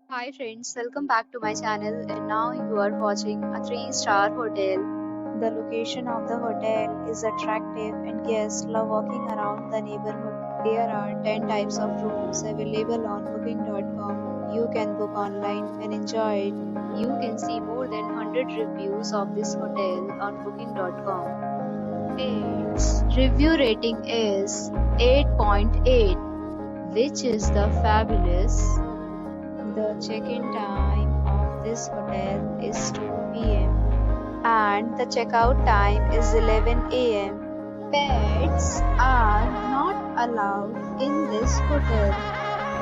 Hi friends, welcome back to my channel and now you are watching a 3-star hotel. The location of the hotel is attractive and guests love walking around the neighborhood. There are 10 types of rooms available on booking.com. You can book online and enjoy it. You can see more than 100 reviews of this hotel on booking.com. Its review rating is 8.8, which is the fabulous. The check-in time of this hotel is 2 p.m. and the checkout time is 11 a.m. Pets are not allowed in this hotel.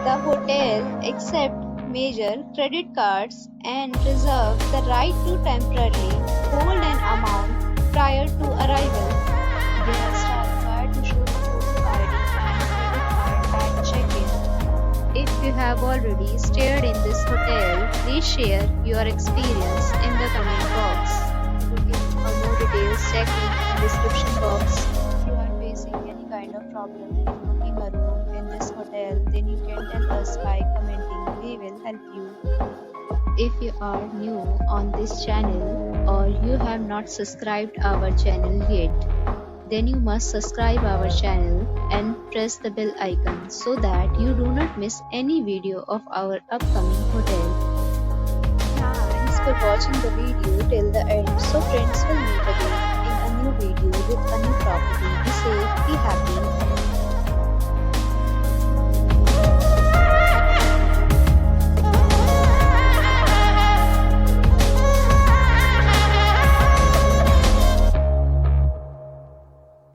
The hotel accepts major credit cards and reserves the right to temporarily hold an amount prior to arrival. Guests are required to show the photo ID and credit card at check-in. If you have already stayed in this hotel, please share your experience in the comment box. For more details, check in the description box. If you are facing any kind of problem in booking a room in this hotel, then you can tell us by commenting. We will help you. If you are new on this channel or you have not subscribed our channel yet, then you must subscribe our channel and press the bell icon so that you do not miss any video of our upcoming hotel. Thanks for watching the video till the end. So friends, will meet again in a new video with a new property. Be safe, be happy.